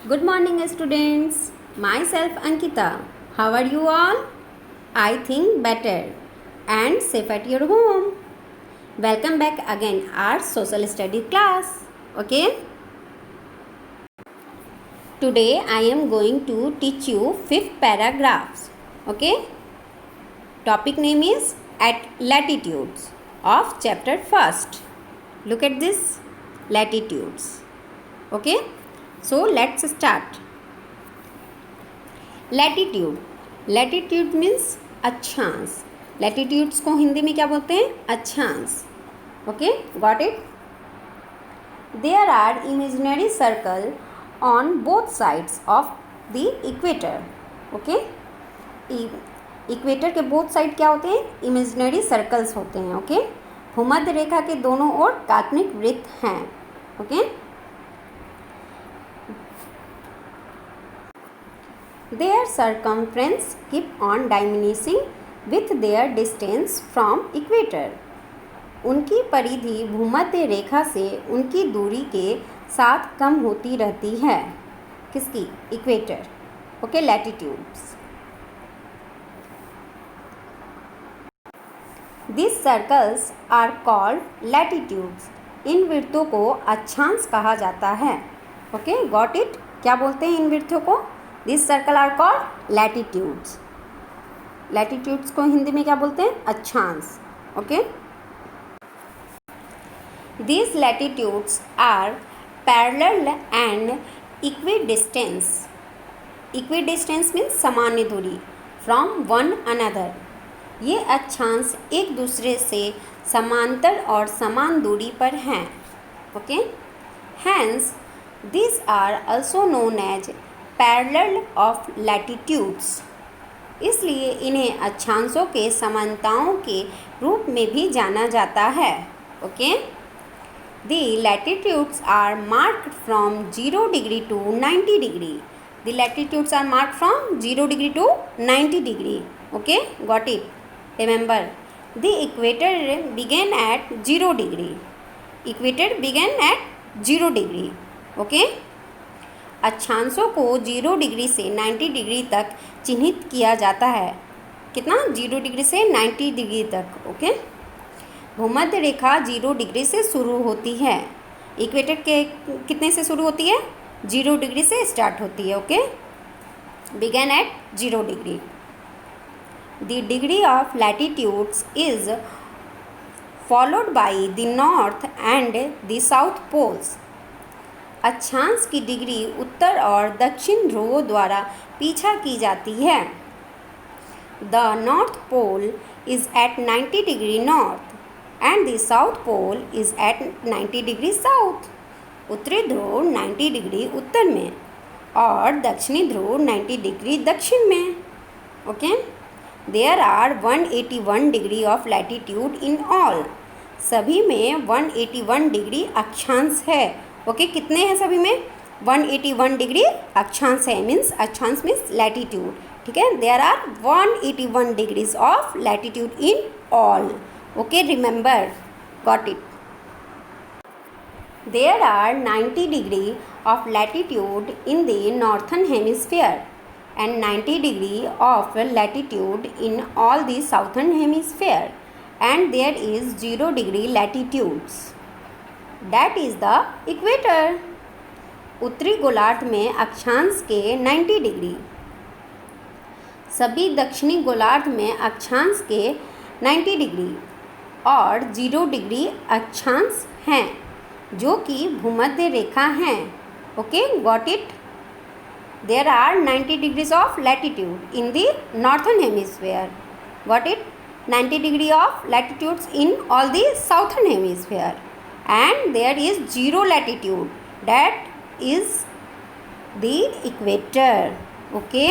Good morning, students. Myself Ankita. How are you all? I think better and safe at your home. Welcome back again our social study class. Okay. Today I am going to teach you 5 paragraphs. Okay. Topic name is at latitudes of chapter 1st. Look at this latitudes. Okay. So let's start. Latitude. Latitude means अक्षांश. Latitudes को हिंदी में क्या बोलते हैं? अक्षांश. Okay, got it. There are imaginary circle on both sides of the equator. Okay, equator के both side क्या होते हैं? इमेजिनरी सर्कल्स होते हैं. ओके, भूमध्य रेखा के दोनों ओर काल्पनिक वृत्त हैं. Okay, their circumference keep on diminishing with their distance from equator. उनकी परिधि भूमध्य रेखा से उनकी दूरी के साथ कम होती रहती है. किसकी? Equator. Okay, latitudes. This circles are called latitudes. इन वृत्तों को अक्षांश कहा जाता है. Okay, got it. क्या बोलते हैं इन वृत्तों को? This circle are called latitudes. Latitudes को हिंदी में क्या बोलते हैं? अक्षांश. Okay, this latitudes are parallel and equidistance. Equidistance means सामान्य दूरी. From one another. ये अक्षांश एक दूसरे से समांतर और समान दूरी पर हैं. Okay, hence these are also known as parallel of latitudes. इसलिए इन्हें अक्षांशों के समानताओं के रूप में भी जाना जाता है. Okay, the latitudes are marked from 0 degree to 90 degree. The latitudes are marked from 0 degree to 90 degree. Okay, got it. Remember, the equator begin at 0 degree. Equator begin at 0 degree. Okay, अक्षांशों को 0 degree से 90 degree तक चिन्हित किया जाता है. कितना? 0 degree से 90 डिग्री तक. ओके, भूमध्य रेखा 0 डिग्री से शुरू होती है. इक्वेटर के कितने से शुरू होती है? 0 डिग्री से स्टार्ट होती है. Okay, begin at 0 degree. The degree of latitudes is followed by the north and the south poles. अक्षांश की डिग्री उत्तर और दक्षिण ध्रुवों द्वारा पीछा की जाती है. The north pole is at 90 degree north and the south pole is at 90 degree south. उत्तरी ध्रुव 90 डिग्री उत्तर में और दक्षिणी ध्रुव 90 डिग्री दक्षिण में. Okay, there are 181 degree of latitude in all. सभी में 181 डिग्री अक्षांश है. ओके, कितने हैं सभी में? 181 डिग्री अक्षांश है. मीन्स अक्षांश मीन्स लैटिट्यूड. ठीक है, there are 181 degrees of latitude in all. Okay, remember, got it. There are 90 degree of latitude in the northern hemisphere and 90 degree of latitude in all the southern hemisphere and there is 0 degree latitudes. That is the equator. उत्तरी गोलार्ध में अक्षांश के 90 degree. सभी दक्षिणी गोलार्ध में अक्षांश के 90 डिग्री और 0 डिग्री अक्षांश हैं जो कि भूमध्य रेखा हैं. Okay, got it. There are 90 degrees of latitude in the northern hemisphere. Got it. 90 degree of latitudes in all the southern hemisphere and there is 0 latitude, that is the equator. Okay,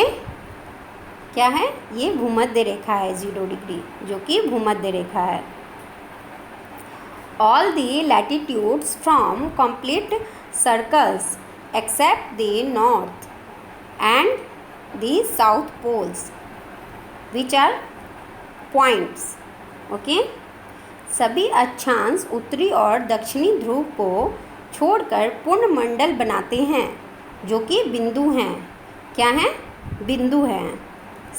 क्या है? ये भूमध्य रेखा है 0 degree, जो कि भूमध्य रेखा है. All the latitudes from complete circles except the north and the south poles, which are points. Okay, सभी अक्षांश उत्तरी और दक्षिणी ध्रुव को छोड़कर पूर्ण मंडल बनाते हैं. जो कि बिंदु हैं। क्या हैं? बिंदु हैं।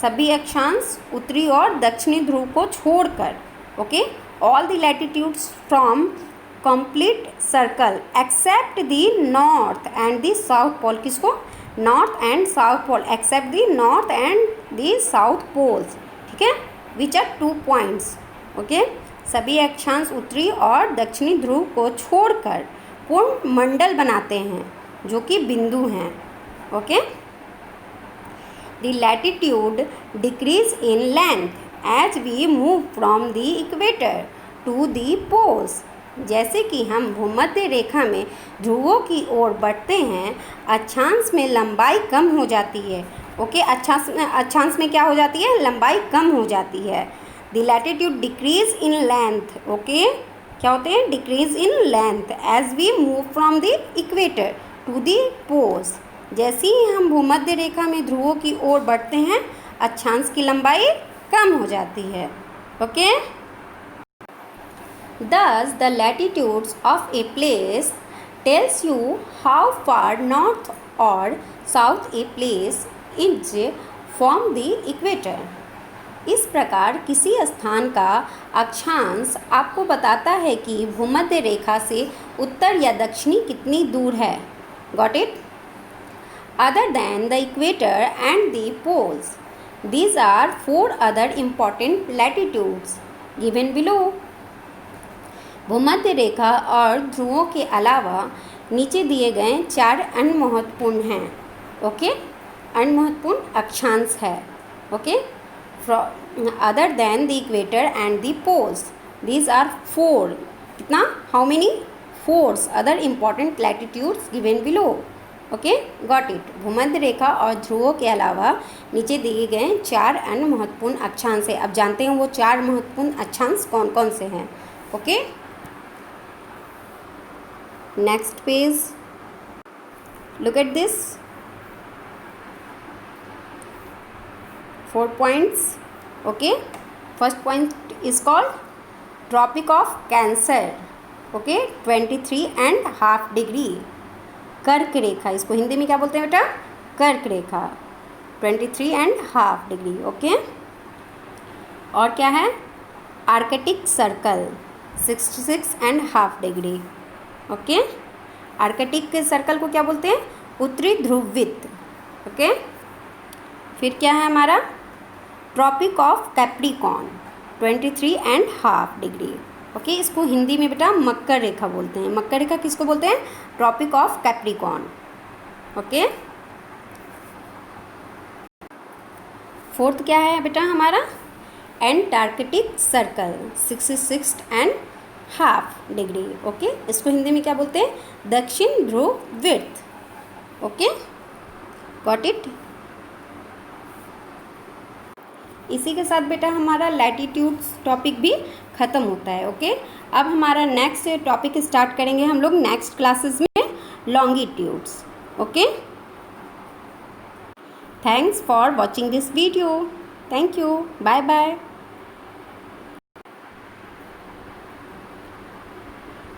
सभी अक्षांश उत्तरी और दक्षिणी ध्रुव को छोड़कर। Okay, all the latitudes from complete circle except the north and the south pole. किसको? North and south pole, except the north and the south poles. ठीक है, विच आर 2 पॉइंट्स। ओके, सभी अक्षांश उत्तरी और दक्षिणी ध्रुव को छोड़कर पूर्ण मंडल बनाते हैं, जो कि बिंदु हैं। Okay, the latitude decreases in length as we move from the equator to the poles. जैसे कि हम भूमध्य रेखा में ध्रुवों की ओर बढ़ते हैं, अक्षांश में लंबाई कम हो जाती है। ओके, अक्षांश में क्या हो जाती है? लंबाई कम हो जाती है। The latitude decreases in length. Okay, क्या होते हैं? Decreases in length as we move from the equator to the poles. जैसे ही हम भूमध्य रेखा में ध्रुवों की ओर बढ़ते हैं, अक्षांश की लंबाई कम हो जाती है। Okay, thus the latitudes of a place tells you how far north or south a place is from the equator. इस प्रकार किसी स्थान का अक्षांश आपको बताता है कि भूमध्य रेखा से उत्तर या दक्षिणी कितनी दूर है। Got it? Other than the equator and the poles, these are 4 other important latitudes given below. भूमध्य रेखा और ध्रुवों के अलावा नीचे दिए गए 4 अन्य महत्वपूर्ण हैं। ओके, अन्य महत्वपूर्ण अक्षांश है। Okay, other than the equator and the poles, these are 4। कितना? How many? 4 other important latitudes given below. Okay, got it. भूमध्य रेखा और ध्रुवों के अलावा नीचे दिए गए 4 अन्य महत्वपूर्ण अक्षांश है। अब जानते हैं वो 4 महत्वपूर्ण अक्षांश कौन कौन से हैं। Okay, next page, look at this 4 points. Okay, first point is called Tropic of Cancer. Okay, 23.5 degree कर्क रेखा। इसको हिंदी में क्या बोलते हैं बेटा? कर्क रेखा, 23.5 डिग्री। ओके, और क्या है? Arctic circle 66.5 degree. Okay, Arctic के सर्कल को क्या बोलते हैं? उत्तरी ध्रुववृत्त। ओके, फिर क्या है हमारा? Tropic of Capricorn 23.5 degree. Okay, इसको हिंदी में बेटा मकर रेखा बोलते हैं। मकर रेखा किसको बोलते हैं? Tropic of Capricorn. Okay, fourth क्या है बेटा हमारा? Antarctic circle 66.5 degree. ओके, इसको हिंदी में क्या बोलते हैं? दक्षिण ध्रुव वृत्त। Okay, got it. इसी के साथ बेटा हमारा लैटिट्यूड्स टॉपिक भी ख़त्म होता है। ओके, अब हमारा नेक्स्ट टॉपिक स्टार्ट करेंगे हम लोग नेक्स्ट क्लासेस में, longitudes. Okay, thanks for watching this video. Thank you, bye bye.